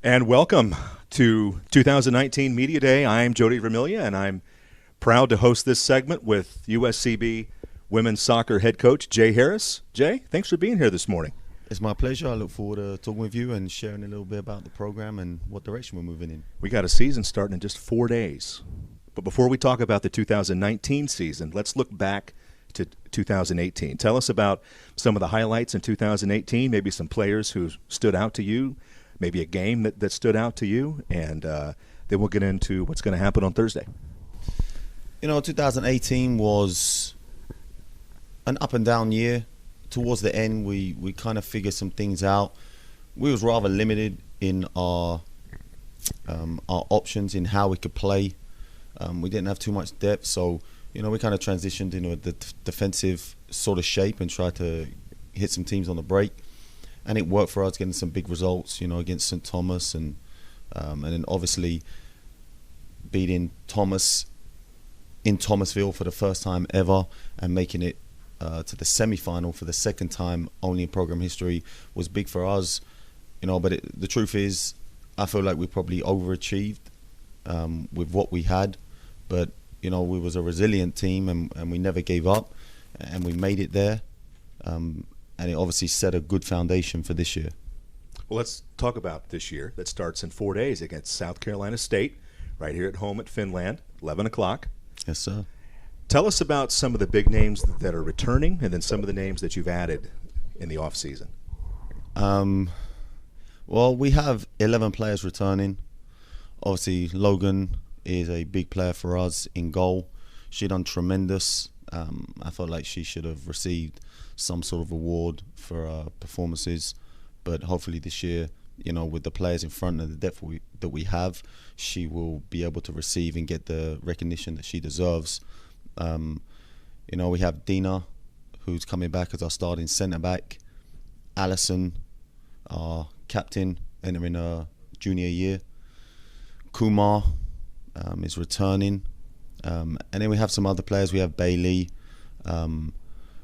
And welcome to 2019 Media Day. I'm Jody Vermilyea, and I'm proud to host this segment with USCB women's soccer head coach Jay Harris. Jay, thanks for being here this morning. It's my pleasure. I look forward to talking with you and sharing a little bit about the program and what direction we're moving in. We got a season starting in just 4 days. But before we talk about the 2019 season, let's look back to 2018. Tell us about some of the highlights in 2018, maybe some players who stood out to you, maybe a game that stood out to you, and then we'll get into what's going to happen on Thursday. 2018 was an up and down year. Towards the end, we kind of figured some things out. We was rather limited in our options in how we could play. We didn't have too much depth, so we kind of transitioned into a defensive sort of shape and tried to hit some teams on the break. And it worked for us, getting some big results, against St. Thomas and then obviously beating Thomas in Thomasville for the first time ever and making it to the semi-final for the second time only in program history was big for us. But the truth is, I feel like we probably overachieved with what we had. But, we was a resilient team and we never gave up and we made it there. And it obviously set a good foundation for this year. Well, let's talk about this year that starts in 4 days against South Carolina State, right here at home at Finland, 11 o'clock. Yes, sir. Tell us about some of the big names that are returning and then some of the names that you've added in the offseason. Well, we have 11 players returning. Obviously, Logan is a big player for us in goal. She done tremendous. I felt like she should have received some sort of award for her performances, but hopefully this year, with the players in front and the depth that we have, she will be able to receive and get the recognition that she deserves. We have Dina, who's coming back as our starting centre back. Alison, our captain, entering her junior year. Kumar is returning. And then we have some other players. We have Bailey.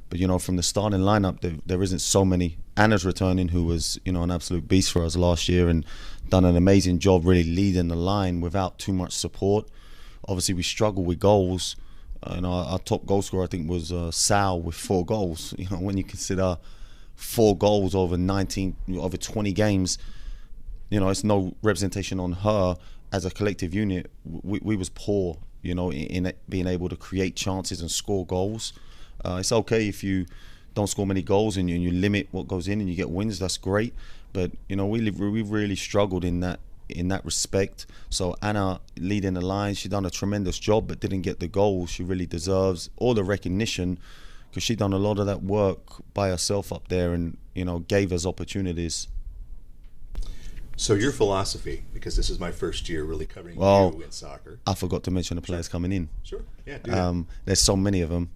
But, from the starting lineup, there isn't so many. Anna's returning, who was, an absolute beast for us last year and done an amazing job really leading the line without too much support. Obviously, we struggle with goals. Our top goal scorer, I think, was Sal with 4 goals. When you consider 4 goals over 20 games, it's no representation on her. As a collective unit, we was poor, in being able to create chances and score goals. It's okay if you don't score many goals and you limit what goes in and you get wins. That's great, but we really struggled in that respect. So Anna leading the line, she done a tremendous job, but didn't get the goals she really deserves or the recognition because she done a lot of that work by herself up there and gave us opportunities. So your philosophy, because this is my first year really covering you in soccer. I forgot to mention the players coming in. Sure, yeah, do that. There's so many of them.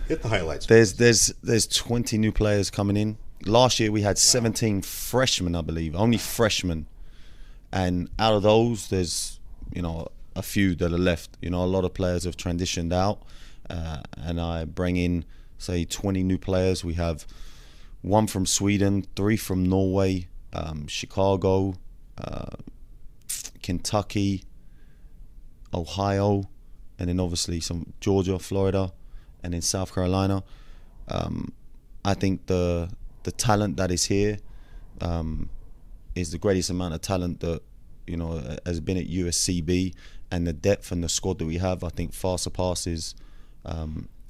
Hit the highlights. There's 20 new players coming in. Last year we had 17 freshmen, I believe, only freshmen, and out of those, there's a few that are left. A lot of players have transitioned out, and I bring in say 20 new players. We have 1 from Sweden, 3 from Norway, Chicago, Kentucky, Ohio, and then obviously some Georgia, Florida, and then South Carolina. I think the talent that is here is the greatest amount of talent that has been at USCB, and the depth and the squad that we have, I think, far surpasses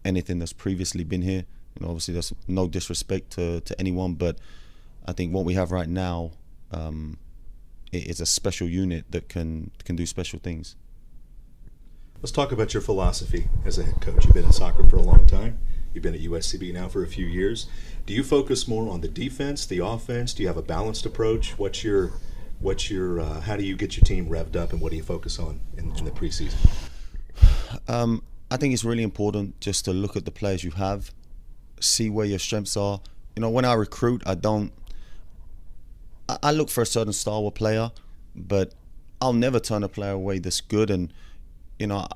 anything that's previously been here. Obviously, there's no disrespect to anyone, but I think what we have right now it is a special unit that can do special things. Let's talk about your philosophy as a head coach. You've been in soccer for a long time. You've been at USCB now for a few years. Do you focus more on the defense, the offense? Do you have a balanced approach? What's your how do you get your team revved up, and what do you focus on in the preseason? I think it's really important just to look at the players you have, see where your strengths are. When I recruit, I look for a certain style of player, but I'll never turn a player away that's good. And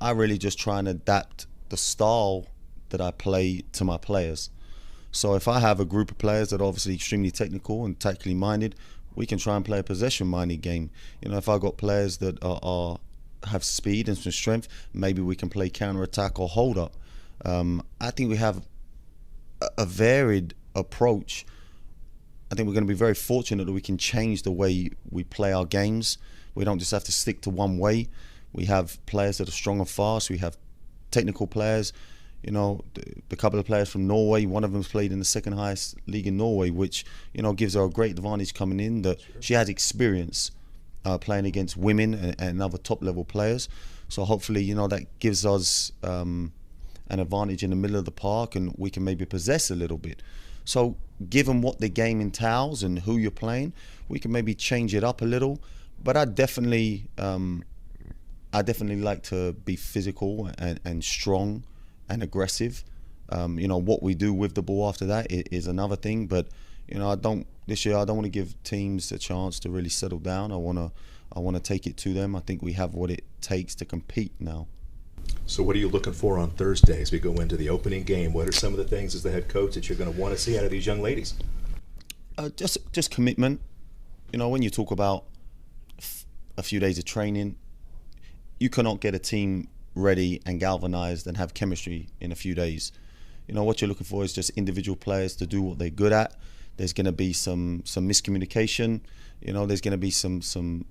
I really just try and adapt the style that I play to my players. So if I have a group of players that are obviously extremely technical and tactically minded, we can try and play a possession-minded game. You know, if I've got players that have speed and some strength, maybe we can play counter-attack or hold-up. I think we have a varied approach. I think we're going to be very fortunate that we can change the way we play our games. We don't just have to stick to one way. We have players that are strong and fast. We have technical players. You know, the couple of players from Norway, one of them's played in the second highest league in Norway, which, you know, gives her a great advantage coming in, that she has experience playing against women and other top level players. So hopefully, you know, that gives us an advantage in the middle of the park, and we can maybe possess a little bit. So given what the game entails and who you're playing, we can maybe change it up a little. But I definitely like to be physical and strong and aggressive. You know, what we do with the ball after that is another thing. But, you know, this year I don't want to give teams a chance to really settle down. I want to take it to them. I think we have what it takes to compete now. So what are you looking for on Thursday as we go into the opening game? What are some of the things as the head coach that you're going to want to see out of these young ladies? Just commitment. You know, when you talk about a few days of training, you cannot get a team ready and galvanized and have chemistry in a few days. You know, what you're looking for is just individual players to do what they're good at. There's going to be some miscommunication. You know, there's going to be some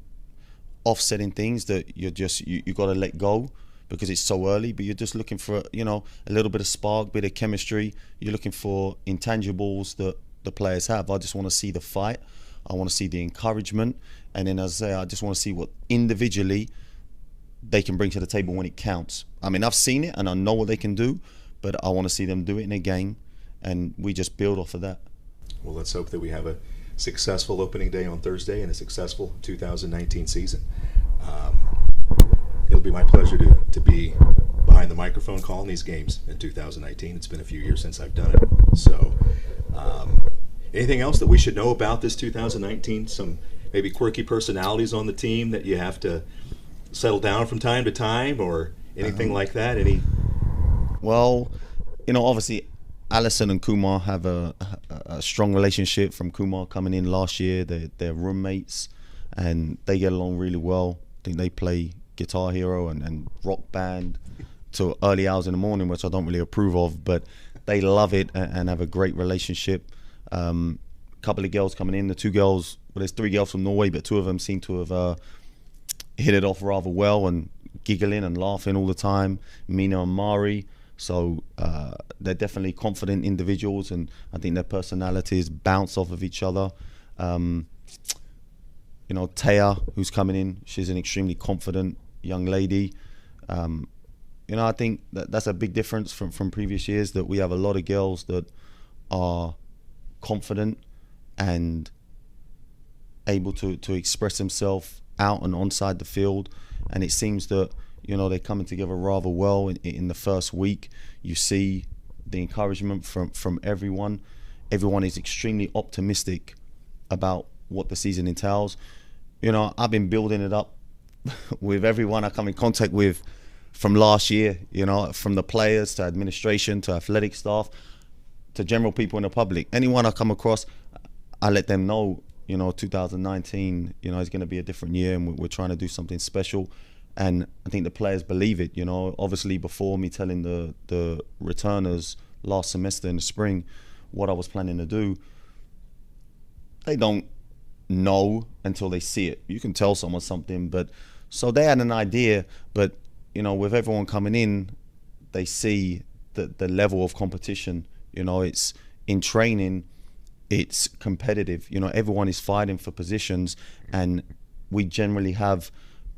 offsetting things that you got to let go, because it's so early. But you're just looking for, you know, a little bit of spark, bit of chemistry. You're looking for intangibles that the players have. I just want to see the fight. I want to see the encouragement. And then, as I say, I just want to see what individually they can bring to the table when it counts. I mean, I've seen it and I know what they can do, but I want to see them do it in a game, and we just build off of that. Well, let's hope that we have a successful opening day on Thursday and a successful 2019 season. It'll be my pleasure to be behind the microphone calling these games in 2019. It's been a few years since I've done it. So anything else that we should know about this 2019? Some maybe quirky personalities on the team that you have to settle down from time to time, or anything like that? Well, you know, obviously Alison and Kumar have a strong relationship from Kumar coming in last year. They're roommates and they get along really well. I think they play Guitar Hero and Rock Band till early hours in the morning, which I don't really approve of, but they love it and have a great relationship. Couple of girls coming in, the two girls, well, there's three girls from Norway, but two of them seem to have hit it off rather well and giggling and laughing all the time, Mina and Mari. So they're definitely confident individuals, and I think their personalities bounce off of each other. You know, Taya, who's coming in, she's an extremely confident young lady. You know, I think that's a big difference from previous years, that we have a lot of girls that are confident and able to express themselves out and onside the field. And it seems that, you know, they're coming together rather well in the first week. You see the encouragement from everyone. Everyone is extremely optimistic about what the season entails. You know, I've been building it up with everyone I come in contact with from last year, you know, from the players to administration to athletic staff to general people in the public. Anyone I come across, I let them know, you know, 2019, you know, is going to be a different year, and we're trying to do something special. And I think the players believe it, you know. Obviously, before me telling the returners last semester in the spring what I was planning to do, they don't know until they see it. You can tell someone something, but so they had an idea, but, you know, with everyone coming in, they see the level of competition. You know, it's in training, it's competitive. You know, everyone is fighting for positions, and we generally have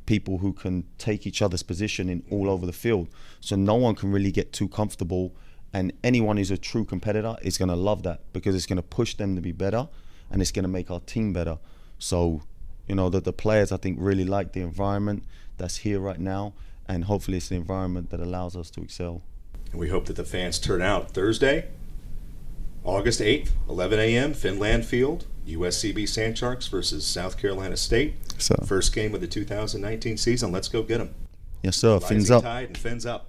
people who can take each other's position in all over the field. So no one can really get too comfortable, and anyone who's a true competitor is going to love that, because it's going to push them to be better, and it's going to make our team better. So, you know, the players, I think, really like the environment that's here right now, and hopefully it's the environment that allows us to excel. And we hope that the fans turn out Thursday, August 8th, 11 a.m., Finland Field, USCB Sandsharks versus South Carolina State. So, first game of the 2019 season. Let's go get them. Yes, sir. Fins up. Tide and fins up.